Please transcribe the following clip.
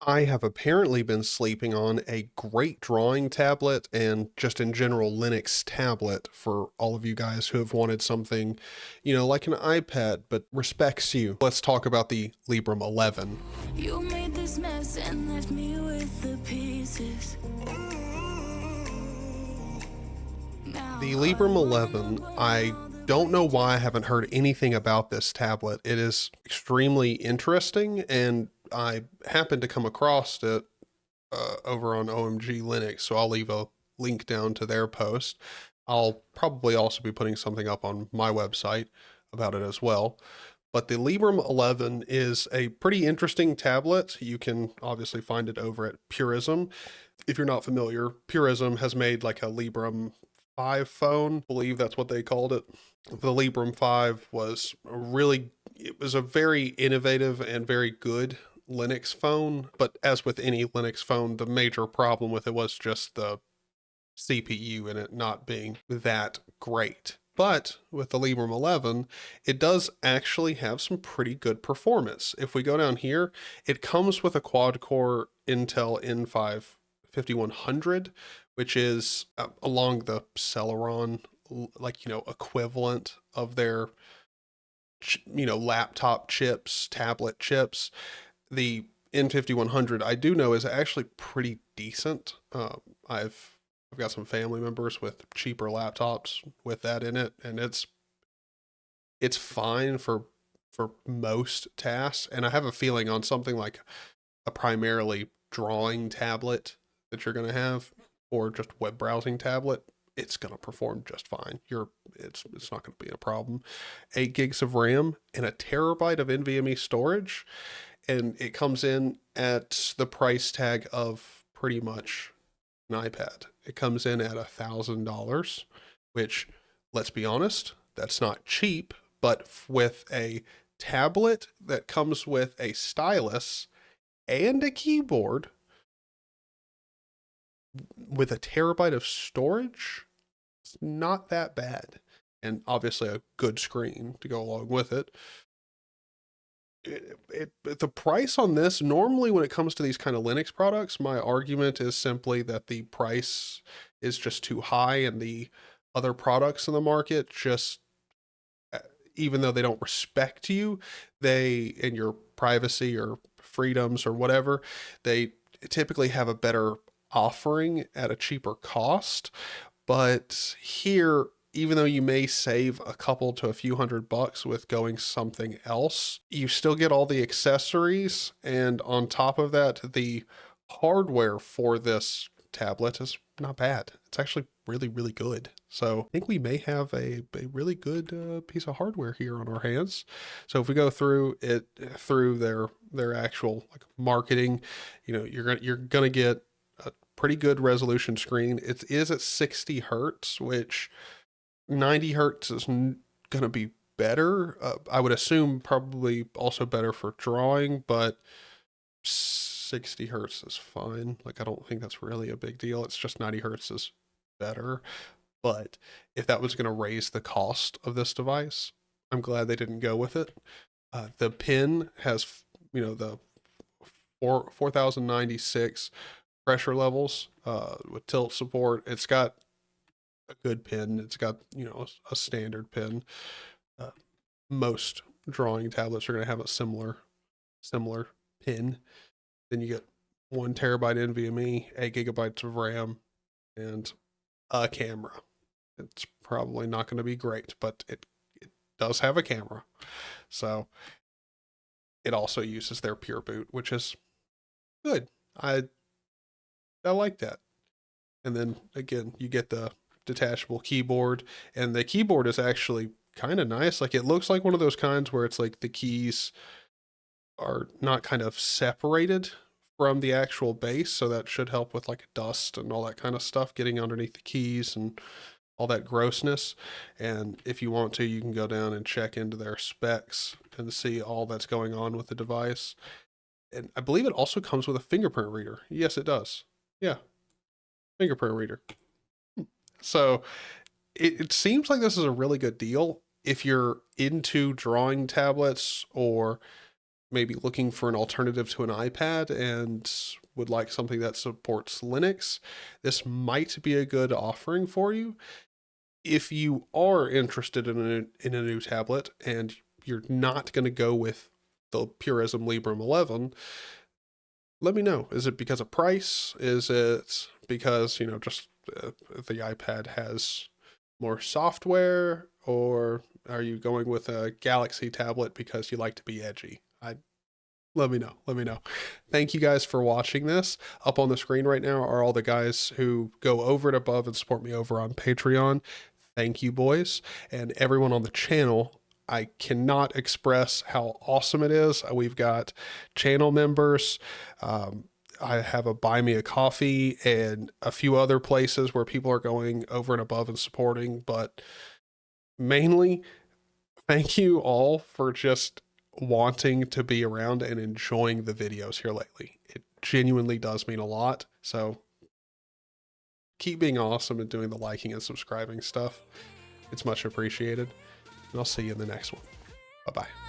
I have apparently been sleeping on a great drawing tablet and just in general Linux tablet for all of you guys who have wanted something, like an iPad, but respects you. Let's talk about the Librem 11. You made this mess and left me with the pieces. The Now I Librem wanna 11, I blame all the don't know why I bridges. haven't heard anything about this tablet. It is extremely interesting, and I happened to come across it over on OMG Linux, so I'll leave a link down to their post. I'll probably also be putting something up on my website about it as well. But the Librem 11 is a pretty interesting tablet. You can obviously find it over at Purism. If you're not familiar, Purism has made like a Librem 5 phone. I believe that's what they called it. The Librem 5 was it was a very innovative and very good Linux phone, but as with any Linux phone, the major problem with it was just the CPU in it not being that great. But with the Librem 11, it does actually have some pretty good performance. If we go down here, it comes with a quad-core Intel N5 5100, which is along the Celeron, equivalent of their, laptop chips, tablet chips. The N5100 I do know is actually pretty decent. I've got some family members with cheaper laptops with that in it, and it's fine for most tasks. And I have a feeling on something like a primarily drawing tablet that you're going to have, or just web browsing tablet, it's going to perform just fine. It's not going to be a problem. 8 gigs of RAM and a terabyte of NVMe storage, and it comes in at the price tag of pretty much an iPad. It comes in at $1,000, which, let's be honest, that's not cheap, but with a tablet that comes with a stylus and a keyboard with a terabyte of storage, it's not that bad. And obviously a good screen to go along with it. The price on this, normally when it comes to these kind of Linux products, my argument is simply that the price is just too high, and the other products in the market just, uh, even though they don't respect you, they, and your privacy or freedoms or whatever, they typically have a better offering at a cheaper cost. But here, even though you may save a couple to a few $100 with going something else, you still get all the accessories. And on top of that, the hardware for this tablet is not bad. It's actually really, really good. So I think we may have a really good piece of hardware here on our hands. So if we go through it, through their actual like marketing, you're gonna get a pretty good resolution screen. It is at 60 hertz, which 90 hertz is going to be better. I would assume probably also better for drawing, but 60 hertz is fine. Like, I don't think that's really a big deal. It's just 90 hertz is better. But if that was going to raise the cost of this device, I'm glad they didn't go with it. The pin has, the 4096 pressure levels with tilt support. It's got a good pin. It's got, a standard pin. Uh, Most drawing tablets are going to have a similar pin. Then you get 1 terabyte NVMe, 8 gigabytes of RAM, and a camera. It's probably not going to be great, but it does have a camera. So it also uses their Pure Boot, which is good. I I like that. And then again, you get the detachable keyboard, and the keyboard is actually kind of nice. Like, it looks like one of those kinds where it's like the keys are not kind of separated from the actual base, so that should help with like dust and all that kind of stuff getting underneath the keys and all that grossness. And if you want to, you can go down and check into their specs and see all that's going on with the device. And I believe it also comes with a fingerprint reader. Yes, it does. Yeah, fingerprint reader. So it seems like this is a really good deal if you're into drawing tablets, or maybe looking for an alternative to an iPad and would like something that supports Linux, this might be a good offering for you. If you are interested in a new tablet and you're not going to go with the Purism Librem 11, let me know. Is it because of price? Is it because, just the iPad has more software? Or are you going with a Galaxy tablet because you like to be edgy? Let me know. Let me know. Thank you guys for watching this. Up on the screen right now are all the guys who go over and above and support me over on Patreon. Thank you, boys. And everyone on the channel, I cannot express how awesome it is. We've got channel members. I have a Buy Me a Coffee and a few other places where people are going over and above and supporting. But mainly, thank you all for just wanting to be around and enjoying the videos here lately. It genuinely does mean a lot. So keep being awesome and doing the liking and subscribing stuff. It's much appreciated. And I'll see you in the next one. Bye bye.